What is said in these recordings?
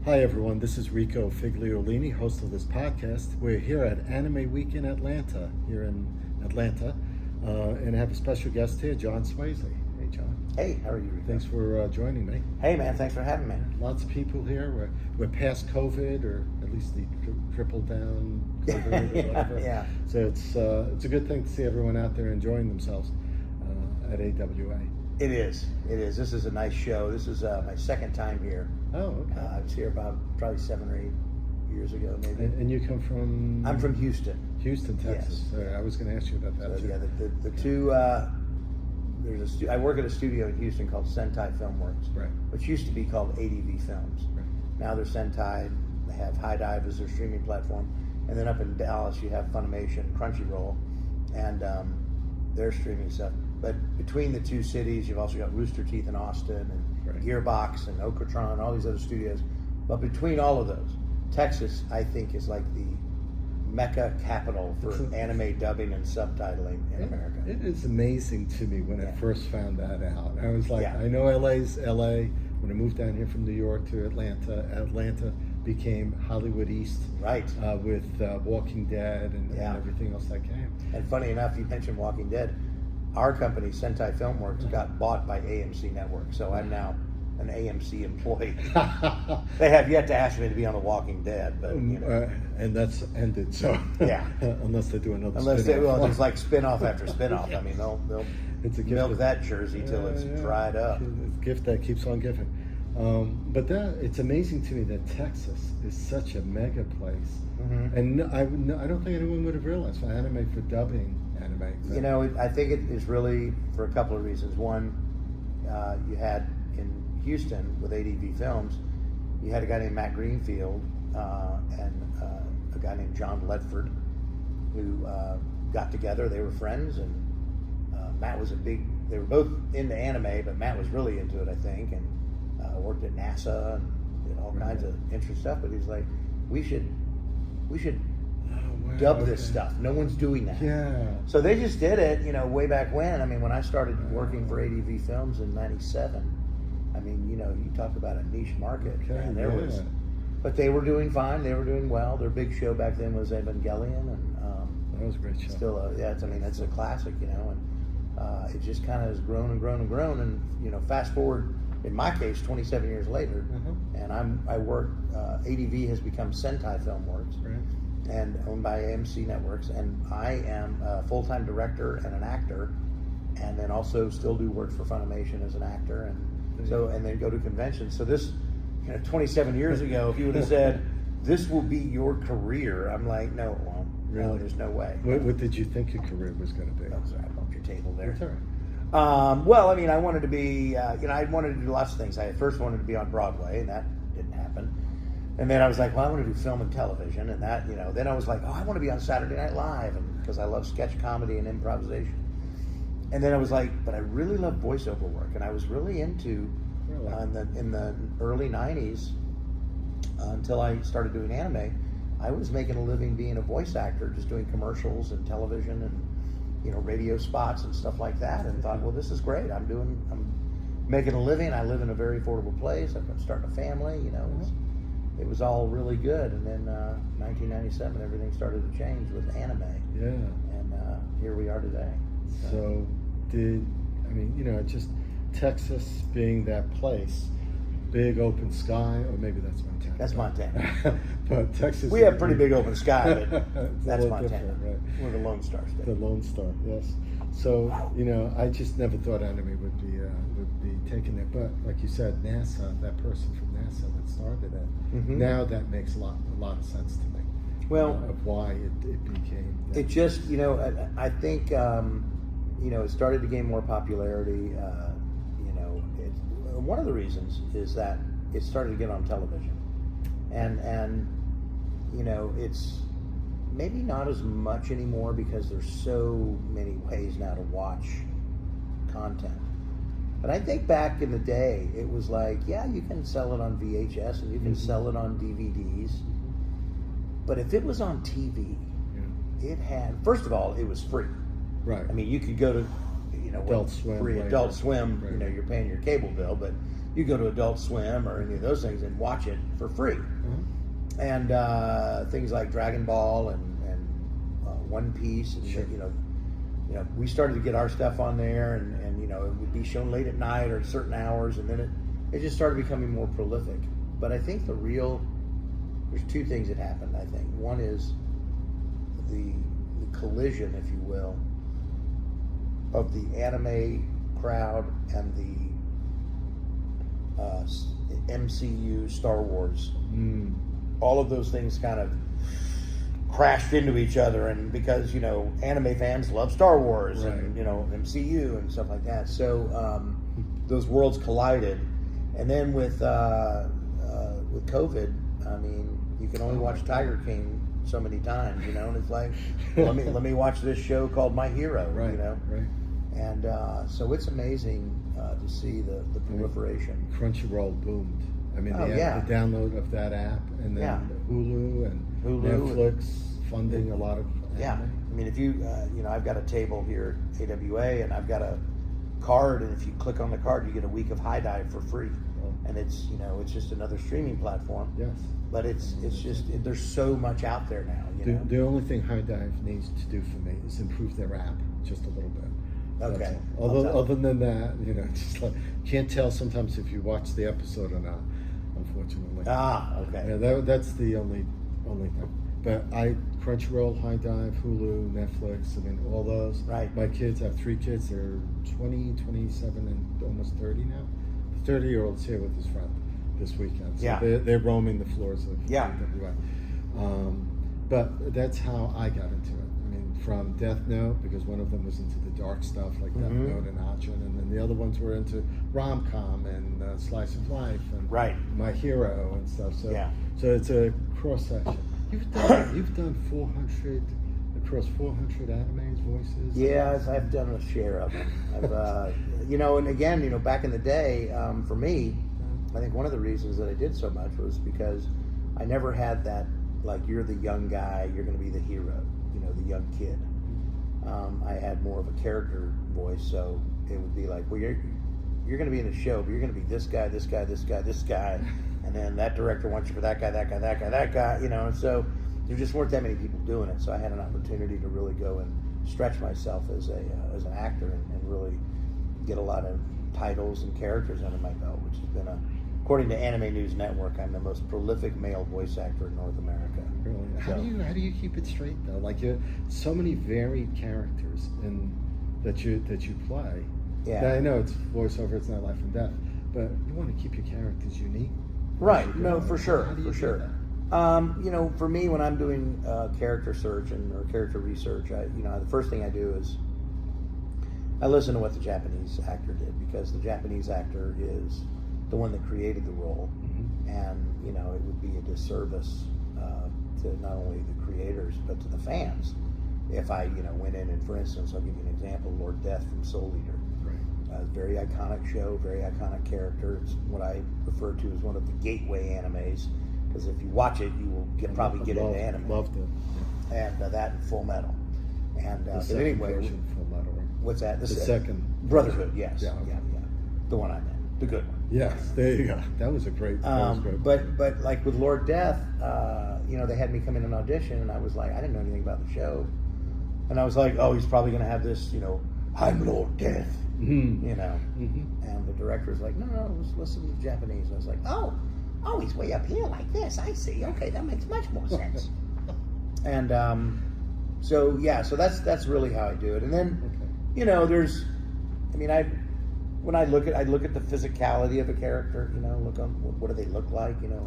Hi everyone, this is Rico Figliolini, host of this podcast. We're here at Anime Week in Atlanta, and I have a special guest here, John Swasey. Hey John. Hey, how are you, Rico? Thanks for joining me. Hey man, thanks for having me. Lots of people here. We're past COVID, or at least the triple down COVID or whatever. Yeah. So it's a good thing to see everyone out there enjoying themselves at AWA. It is. This is a nice show. This is my second time here. Oh, okay. I was here about probably 7 or 8 years ago, maybe. And you come from? I'm from Houston. Houston, Texas. Yes. I was going to ask you about that So too. yeah, the two. I work at a studio in Houston called Sentai Filmworks, Right. which used to be called ADV Films. Right. Now they're Sentai. They have High Dive as their streaming platform, and then up in Dallas you have Funimation, Crunchyroll, and their streaming stuff. But between the two cities, you've also got Rooster Teeth in Austin, and Right. Gearbox and Okratron, all these other studios. But between all of those, Texas, I think, is like the mecca capital for anime dubbing and subtitling in America. It is amazing to me when I first found that out. I was like, Yeah. I know LA's LA. When I moved down here from New York to Atlanta became Hollywood East, Right. With Walking Dead and Yeah. everything else that came. And funny enough, you mentioned Walking Dead. Our company, Sentai Filmworks, got bought by AMC Network, so I'm now an AMC employee. They have yet to ask me to be on The Walking Dead, but you know. And that's ended. So Yeah. unless they do another. Unless spin-off. it's like spin-off after spin-off. Yeah. I mean, they'll It's a gift milk that jersey till it's dried up. It's a gift that keeps on giving. But it's amazing to me that Texas is such a mega place, and I don't think anyone would have realized for anime, for dubbing anime. You know, I think it is really for a couple of reasons. One, you had in Houston with ADV Films, you had a guy named Matt Greenfield and a guy named John Ledford who got together. They were friends, and Matt was they were both into anime, but Matt was really into it, I think, and worked at NASA and did all kinds of interesting stuff. But he's like, we should dub this stuff. No one's doing that. Yeah. So they just did it, you know, way back when. I mean, when I started working for ADV Films in '97, I mean, you know, you talk about a niche market, and there was. But they were doing fine. They were doing well. Their big show back then was Evangelion, and That was a great show. still, it's a classic, you know, and it just kind of has grown and grown and grown. And you know, fast forward, in my case, 27 years later, and I work. ADV has become Sentai Filmworks. Right. And owned by AMC Networks, and I am a full-time director and an actor, and then also still do work for Funimation as an actor, and then go to conventions. So this, 27 years ago, if you would have said this will be your career, I'm like, no, it won't. Really? No, there's no way. What did you think your career was going to be? Oh, sorry, I bumped your table there. That's all right. Well, I mean, I wanted to be, I wanted to do lots of things. I first wanted to be on Broadway, and that didn't happen. And then I was like, well, I want to do film and television, and that, then I was like, oh, I want to be on Saturday Night Live, and because I love sketch comedy and improvisation. And then I was like, but I really love voiceover work, and I was really into, in the early 90s, until I started doing anime, I was making a living being a voice actor, just doing commercials and television and, radio spots and stuff like that, and thought, well, this is great. I'm making a living. I live in a very affordable place. I'm starting a family, It was all really good, and then 1997, everything started to change with anime. Yeah. And here we are today. So, just Texas being that place, big open sky, or maybe that's Montana. That's Montana. But Texas. We have pretty big open sky, but it's that's a little Montana. different, right? We're the Lone Star State. The Lone Star, yes. So, I just never thought anime would be taking it. But like you said, NASA, that person from NASA that started it, now that makes a lot of sense to me. Well, of why it became. It just, I think, it started to gain more popularity. One of the reasons is that it started to get on television, and it's maybe not as much anymore because there's so many ways now to watch content. But I think back in the day, it was like, yeah, you can sell it on VHS and you can sell it on DVDs. But if it was on TV, it had, first of all, it was free. Right. I mean, you could go to, Adult Swim, free later. Adult Swim, Right. You're paying your cable bill, but you go to Adult Swim or any of those things and watch it for free. And things like Dragon Ball and One Piece, and Sure. you know, we started to get our stuff on there, and you know, it would be shown late at night or at certain hours, and then it just started becoming more prolific. But I think there's two things that happened. I think one is the collision, if you will, of the anime crowd and the MCU Star Wars. All of those things kind of crashed into each other, and because, you know, anime fans love Star Wars, right. and, you know, MCU and stuff like that, so those worlds collided. And then with COVID, I mean, you can only watch Tiger King so many times, you know, and it's like, let me watch this show called My Hero, right, you know, right. And so it's amazing to see the proliferation. Crunchyroll boomed. I mean, Oh, the download of that app, and then Hulu and Netflix funding a lot of anime. Yeah, I mean, if you, you know, I've got a table here at AWA, and I've got a card, and if you click on the card, you get a week of High Dive for free. Oh. And it's, you know, it's just another streaming platform. Yes. But it's just, there's so much out there now, you know. The only thing High Dive needs to do for me is improve their app just a little bit. Okay. Other than that, you know, just like, can't tell sometimes if you watch the episode or not, unfortunately. Okay. Yeah, that's the only thing. But Crunchyroll, High Dive, Hulu, Netflix, I mean, all those. Right. My kids, I have 3 kids. They're 20, 27, and almost 30 now. The 30-year-old's here with his friend this weekend. So they're roaming the floors of AWA. But that's how I got into it. I mean, from Death Note, because one of them was into the dark stuff like Death Note and Achin, and then the other ones were into rom-com and slice of life and My Hero and stuff. So it's a cross section. You've done 400 across 400 animes voices. Yeah, I've done a share of them. I've you know, and again, you know, back in the day, for me, I think one of the reasons that I did so much was because I never had that, like, you're the young guy, you're going to be the hero, you know, the young kid. I had more of a character voice, so it would be like, well, you're going to be in the show, but you're going to be this guy, this guy, this guy, this guy, and then that director wants you for that guy, that guy, that guy, that guy, you know, and so there just weren't that many people doing it, so I had an opportunity to really go and stretch myself as an actor and really get a lot of titles and characters under my belt, which has been according to Anime News Network, I'm the most prolific male voice actor in North America. Really? How do you keep it straight though? Like, you so many varied characters that you play. Yeah. Now, I know it's voiceover, it's not life and death, but you want to keep your characters unique. Right. No, for sure. How do you do that? You know, for me, when I'm doing character search or character research, the first thing I do is I listen to what the Japanese actor did, because the Japanese actor is the one that created the role, and you know, it would be a disservice to not only the creators but to the fans if I, you know, went in and, for instance, I'll give you an example: Lord Death from Soul Eater. Very iconic show, very iconic character. It's what I refer to as one of the gateway animes, because if you watch it, you will probably get into anime. Loved it. Yeah. And that and Fullmetal. And the but second anyway, version, Fullmetal, right? what's that? The second Brotherhood. Yes. Yeah, okay. The one I meant, the good one. Yes, there you go. That was a great. But like with Lord Death, you know, they had me come in and audition, and I was like, I didn't know anything about the show, and I was like, oh, he's probably going to have this, you know, I'm Lord Death. You know, and the director was like, no, let's listen to the Japanese. And I was like, oh, he's way up here like this. I see. Okay, that makes much more sense. And so that's really how I do it. And then, you know, when I look at the physicality of a character. You know, look on what do they look like. You know,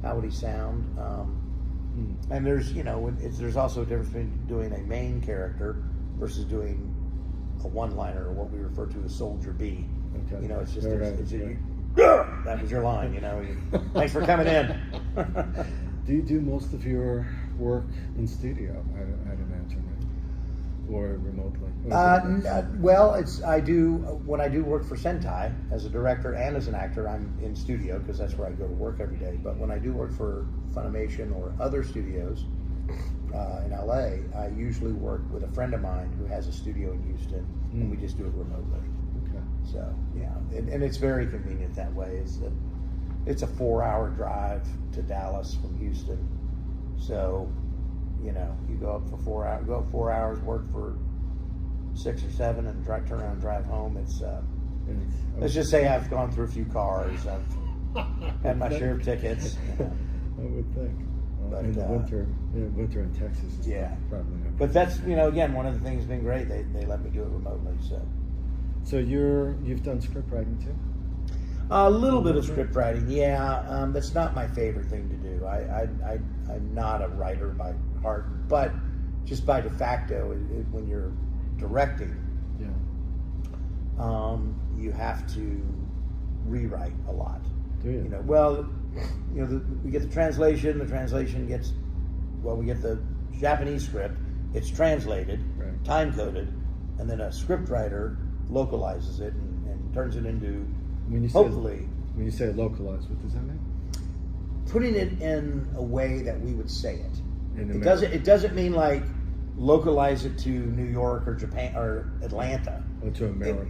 how would he sound. And there's, you know, there's also a difference between doing a main character versus doing a one-liner, or what we refer to as Soldier B. You know, it's just that was your line. You know, thanks for coming in. Do you do most of your work in studio? I'd imagine, right? Or remotely? Well, I do when I do work for Sentai as a director and as an actor. I'm in studio because that's where I go to work every day. But when I do work for Funimation or other studios in LA, I usually work with a friend of mine who has a studio in Houston, and we just do it remotely. Okay. So yeah, and it's very convenient that way. It's a 4-hour drive to Dallas from Houston. So, you know, you go up for 4 hours, work for 6 or 7, and turn around and drive home. Let's just say I've gone through a few cars. I've had my share of tickets. You know. I would think. But, in the winter in Texas is probably not. But that's, you know, again, one of the things that's been great. They let me do it remotely. So you've done script writing too? A little bit of script writing, yeah. That's not my favorite thing to do. I'm not a writer by heart, but just by de facto, when you're directing, you have to rewrite a lot. Do you? You know, well, you know, we get the translation. The translation gets, we get the Japanese script. It's translated, time coded, and then a script writer localizes it and turns it into. When you say localized, what does that mean? Putting it in a way that we would say it. It doesn't mean like localize it to New York or Japan or Atlanta. Or to America.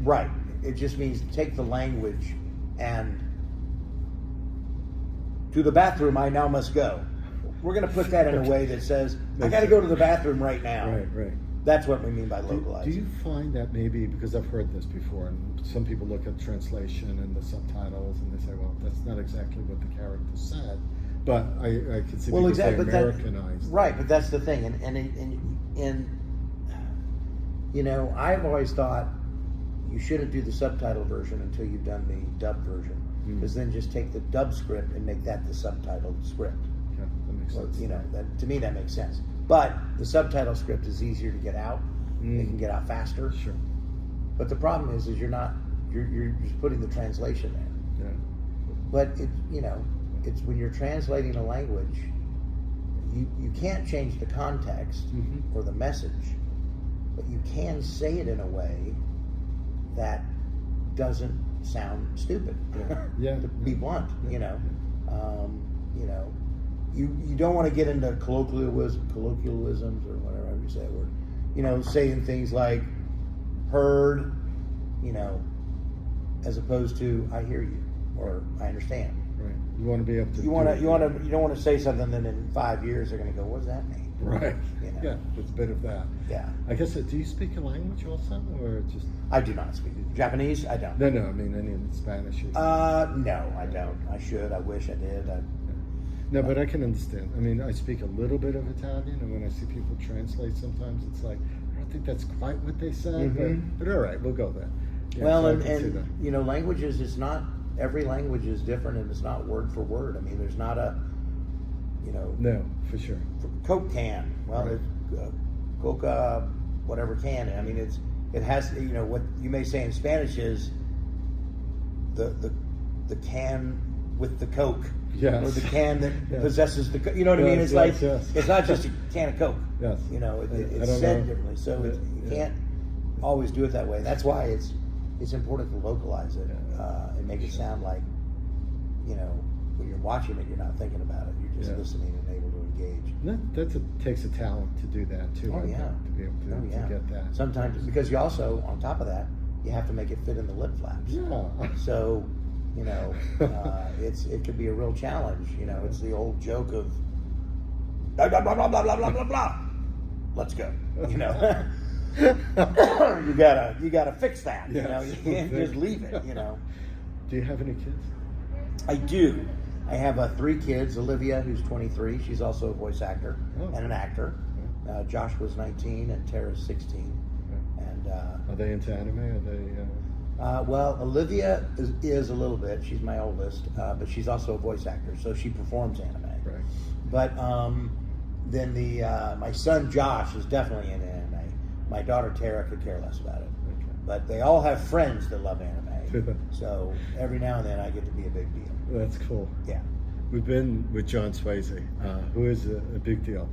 Right. It just means take the language and to the bathroom I now must go. We're going to put that in a way that says I got to go to the bathroom right now. Right. That's what we mean by localizing. Do you find that maybe, because I've heard this before, and some people look at translation and the subtitles and they say, well, that's not exactly what the character said, but I can see because they Americanized. Right, but that's the thing. And you know, I've always thought you shouldn't do the subtitle version until you've done the dub version, because then just take the dub script and make that the subtitled script. Yeah, that makes sense. You know, to me that makes sense. But the subtitle script is easier to get out. It can get out faster. Sure. But the problem is you're just putting the translation there. Yeah. But it's when you're translating a language, you can't change the context or the message, but you can say it in a way that doesn't sound stupid. Yeah. To be blunt, you know. You don't want to get into colloquialisms or whatever you say that word. You know, saying things like heard, you know, as opposed to I hear you or I understand. Right. You want to be able to. You don't want to say something that in 5 years they're going to go, what does that mean? Right. You know? Yeah, it's a bit of that. Yeah. I guess. Do you speak a language also, or just? I do not speak Japanese. I don't. No. I mean, any in Spanish. No, I don't. I should. I wish I did. No, but I can understand. I mean, I speak a little bit of Italian, and when I see people translate, sometimes it's like, I don't think that's quite what they said, but all right, we'll go there. Yeah, well, so and you know, languages, it's not, every language is different, and it's not word for word. I mean, there's not a, you know. No, for sure. Coke can. Well, Right. it's Coca, whatever can. I mean, it has, you know, what you may say in Spanish is the can with the Coke. Yes. Or the can that possesses the, you know what I mean? It's it's not just a can of Coke. Yes. You know, it's said differently, so you can't always do it that way. That's why it's important to localize it and make it sound like, you know, when you're watching it, you're not thinking about it. You're just listening and able to engage. That takes a talent to do that too. Oh, I yeah. think, to be able to get that. Sometimes, because you also, on top of that, you have to make it fit in the lip flaps. Yeah. So, you know, it could be a real challenge. You know, it's the old joke of blah blah blah blah blah blah blah blah blah. Let's go. You know, you gotta fix that. You know, you can't just leave it. You know. Do you have any kids? I do. I have 3 kids. Olivia, who's 23, she's also a voice actor and an actor. Josh was 19 and Tara's 16. And are they into anime? Are they? Well, Olivia is a little bit. She's my oldest, but she's also a voice actor, so she performs anime. Right. But then my son Josh is definitely into anime. My daughter Tara could care less about it. Okay. But they all have friends that love anime. So every now and then I get to be a big deal. That's cool. Yeah. We've been with John Swasey, who is a big deal.